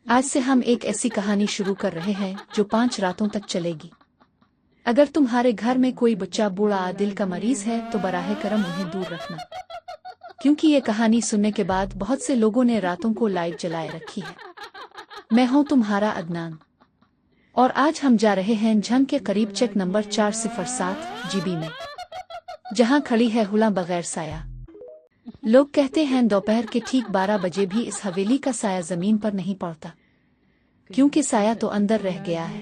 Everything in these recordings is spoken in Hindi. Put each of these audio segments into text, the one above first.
आज से हम एक ऐसी कहानी शुरू कर रहे हैं जो 5 रातों तक चलेगी। अगर तुम्हारे घर में कोई बच्चा बूढ़ा दिल का मरीज है तो बराहे करम उन्हें दूर रखना, क्योंकि ये कहानी सुनने के बाद बहुत से लोगों ने रातों को लाइट जलाए रखी है। मैं हूं तुम्हारा अदनान और आज हम जा रहे हैं झंग के करीब चेक नंबर 407 जीबी में, जहां खड़ी है हुला बगैर साया। लोग कहते हैं दोपहर के ठीक 12 बजे भी इस हवेली का साया जमीन पर नहीं पड़ता, क्योंकि साया तो अंदर रह गया है।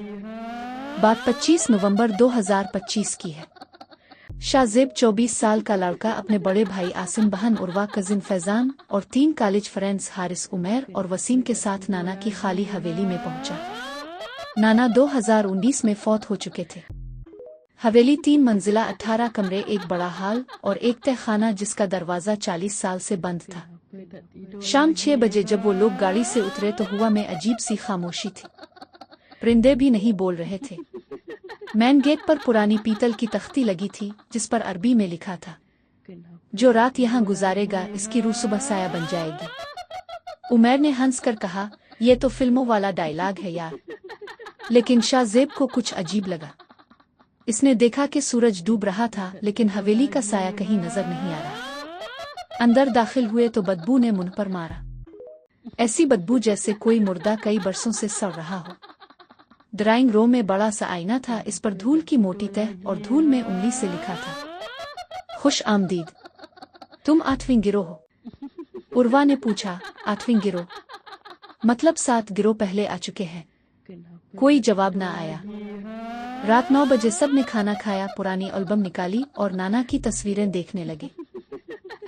बात 25 नवंबर 2025 की है। शाहजेब 24 साल का लड़का अपने बड़े भाई आसिम, बहन उर्वा, कजिन फैजान और 3 कॉलेज फ्रेंड्स हारिस, उमैर और वसीम के साथ नाना की खाली हवेली में पहुंचा। नाना 2019 में फौत हो चुके थे। हवेली 3 मंजिला, 18 कमरे, एक बड़ा हॉल और एक तहखाना जिसका दरवाजा 40 साल से बंद था। शाम 6 बजे जब वो लोग गाड़ी से उतरे तो हुआ में अजीब सी खामोशी थी। परिंदे भी नहीं बोल रहे थे। मेन गेट पर पुरानी पीतल की तख्ती लगी थी जिस पर अरबी में लिखा था, जो रात यहाँ गुजारेगा इसकी रूह सुबह साया बन जाएगी। उमैर ने हंस कर कहा, ये तो फिल्मों वाला डायलॉग है यार। लेकिन शाहजेब को कुछ अजीब लगा। इसने देखा कि सूरज डूब रहा था, लेकिन हवेली का साया कहीं नजर नहीं आ रहा। अंदर दाखिल हुए तो बदबू ने मुंह पर मारा। ऐसी बदबू जैसे कोई मुर्दा कई बरसों से सड़ रहा हो। ड्राइंग रूम में बड़ा सा आईना था, इस पर धूल की मोटी तह और धूल में उंगली से लिखा था, खुश आमदीद, तुम 8वीं गिरोह हो। उर्वा ने पूछा, 8वीं गिरोह मतलब 7 गिरोह पहले आ चुके हैं। कोई जवाब ना आया। रात 9 बजे सब ने खाना खाया, पुरानी एल्बम निकाली और नाना की तस्वीरें देखने लगे।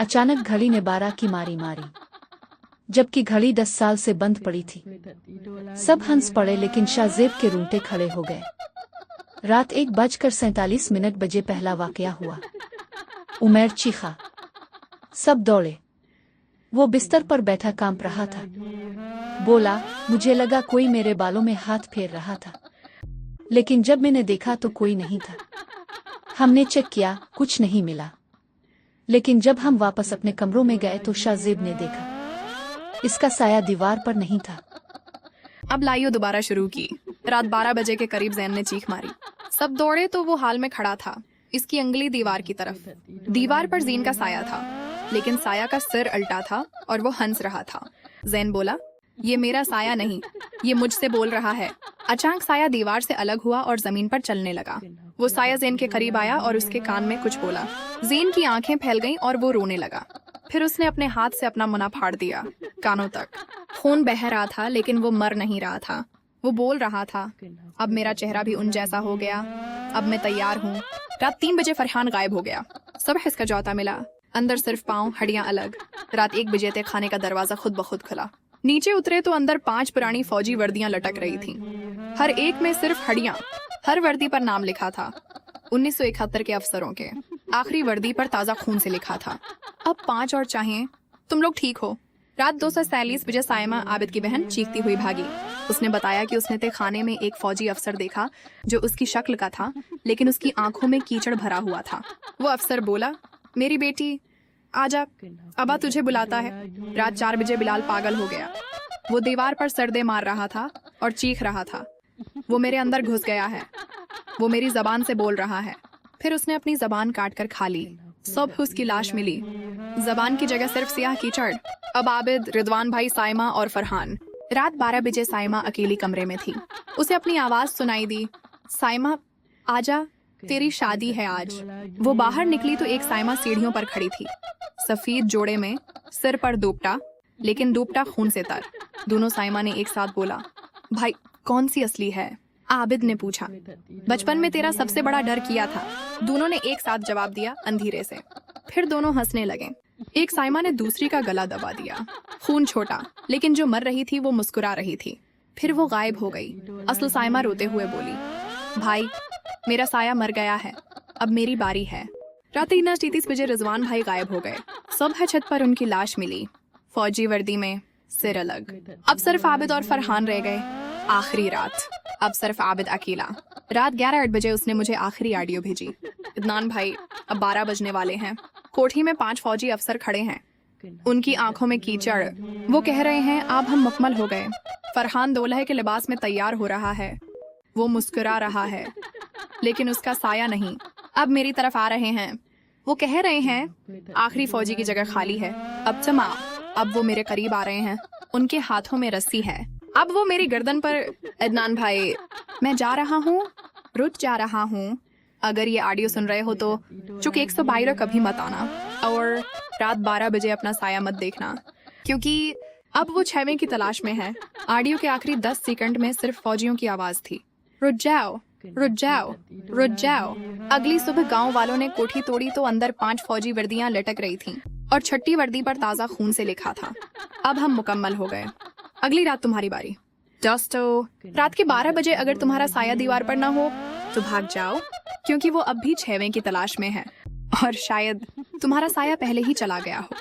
अचानक घड़ी ने 12 की मारी, जबकि घड़ी 10 साल से बंद पड़ी थी। सब हंस पड़े, लेकिन शाहजेब के रूंगटे खड़े हो गए। रात 1:47 बजे पहला वाकया हुआ। उमैर चीखा, सब दौड़े। वो बिस्तर पर बैठा कांप रहा था। बोला, मुझे लगा कोई मेरे बालों में हाथ फेर रहा था, लेकिन जब मैंने देखा तो कोई नहीं था। हमने चेक किया, कुछ नहीं मिला। लेकिन जब हम वापस अपने कमरों में गए तो शाहजेब ने देखा, इसका साया दीवार पर नहीं था। अब लाइयो दोबारा शुरू की। रात 12 बजे के करीब जैन ने चीख मारी। सब दौड़े तो वो हाल में खड़ा था, इसकी अंगली दीवार की तरफ। दीवार पर जीन का साया था, लेकिन साया का सिर अल्टा था और वो हंस रहा था। जैन बोला, ये मेरा साया नहीं, ये मुझसे बोल रहा है। अचानक साया दीवार से अलग हुआ और जमीन पर चलने लगा। वो साया ज़ेन के करीब आया और उसके कान में कुछ बोला। ज़ेन की आंखें फैल गईं और वो रोने लगा। फिर उसने अपने हाथ से अपना मुना फाड़ दिया, कानों तक। खून बह रहा था, लेकिन वो मर नहीं रहा था। वो बोल रहा था, अब मेरा चेहरा भी उन जैसा हो गया, अब मैं तैयार हूँ। रात 3 बजे फरहान गायब हो गया। सुबह इसका जौता मिला, अंदर सिर्फ पाँव, हड्डियां अलग। रात 1 बजे तक खाने का दरवाजा खुद ब खुद खुला। नीचे उतरे तो अंदर 5 पुरानी फौजी वर्दियां लटक रही थीं। हर एक में सिर्फ हड्डियां। हर वर्दी पर नाम लिखा था, 1971 के अफसरों के। आखिरी वर्दी पर ताज़ा खून से लिखा था, अब 5 और चाहिए, तुम लोग ठीक हो। रात 247 बजे साइमा, आबिद की बहन, चीखती हुई भागी। उसने बताया कि उसने ते खाने में एक फौजी अफसर देखा जो उसकी शक्ल का था, लेकिन उसकी आंखों में कीचड़ भरा हुआ था। वो अफसर बोला, मेरी बेटी आजा, अबा तुझे बुलाता है। रात 4 बजे बिलाल पागल हो गया। वो दीवार पर सरदे मार रहा था और चीख रहा था, वो मेरे अंदर घुस गया है, वो मेरी जबान से बोल रहा है। फिर उसने अपनी जबान काट कर खा ली। सुबह उसकी लाश मिली, जबान की जगह सिर्फ सियाह कीचड़। अब आबिद, रिदवान भाई, साइमा और फरहान। रात 12 बजे साइमा अकेली कमरे में थी। उसे अपनी आवाज सुनाई दी, साइमा आजा, तेरी शादी है आज। वो बाहर निकली तो एक साइमा सीढ़ियों पर खड़ी थी, सफेद जोड़े में, सिर पर दुपट्टा, लेकिन दुपट्टा खून से तर। दोनों साइमा ने एक साथ बोला, भाई कौन सी असली है? आबिद ने पूछा, बचपन में तेरा सबसे बड़ा डर किया था। दोनों ने एक साथ जवाब दिया, अंधेरे से। फिर दोनों हंसने लगे। एक साइमा ने दूसरी का गला दबा दिया। खून छोटा, लेकिन जो मर रही थी वो मुस्कुरा रही थी। फिर वो गायब हो गई। असल साइमा रोते हुए बोली, भाई मेरा साया मर गया है, अब मेरी बारी है। रात 3:30 बजे रिजवान भाई गायब हो गए। सुबह छत पर उनकी लाश मिली, फौजी वर्दी में, सिर अलग। अब सिर्फ आबिद और फरहान रह गए। आखिरी रात, अब सिर्फ आबिद अकेला। रात 11:08 बजे उसने मुझे आखिरी ऑडियो भेजी, इदनान भाई अब 12 बजने वाले हैं। कोठी में 5 फौजी अफसर खड़े हैं, उनकी आंखों में कीचड़। वो कह रहे हैं अब हम मुकम्मल हो गए। फरहान दूल्हे के लिबास में तैयार हो रहा है। वो मुस्कुरा रहा है, लेकिन उसका साया नहीं। अब मेरी तरफ आ रहे हैं। वो कह रहे हैं आखिरी फौजी की जगह खाली है। अब चमा। अब वो मेरे करीब आ रहे हैं। उनके हाथों में रस्सी है। अब वो मेरी गर्दन पर। अदनान भाई, मैं जा रहा हूँ, रुक जा रहा हूँ। अगर ये ऑडियो सुन रहे हो तो चुक 122 कभी मत आना, और रात 12 बजे अपना साया मत देखना, क्योंकि अब वो 6वें की तलाश में है। ऑडियो के आखिरी 10 सेकंड में सिर्फ फौजियों की आवाज थी। रुक जाओ, रुक जाओ, रुक जाओ। अगली सुबह गांव वालों ने कोठी तोड़ी तो अंदर 5 फौजी वर्दियां लटक रही थीं और छठी वर्दी पर ताजा खून से लिखा था, अब हम मुकम्मल हो गए। अगली रात तुम्हारी बारी। दोस्तों, रात के 12 बजे अगर तुम्हारा साया दीवार पर ना हो तो भाग जाओ, क्योंकि वो अब भी 6वें की तलाश में है, और शायद तुम्हारा साया पहले ही चला गया हो।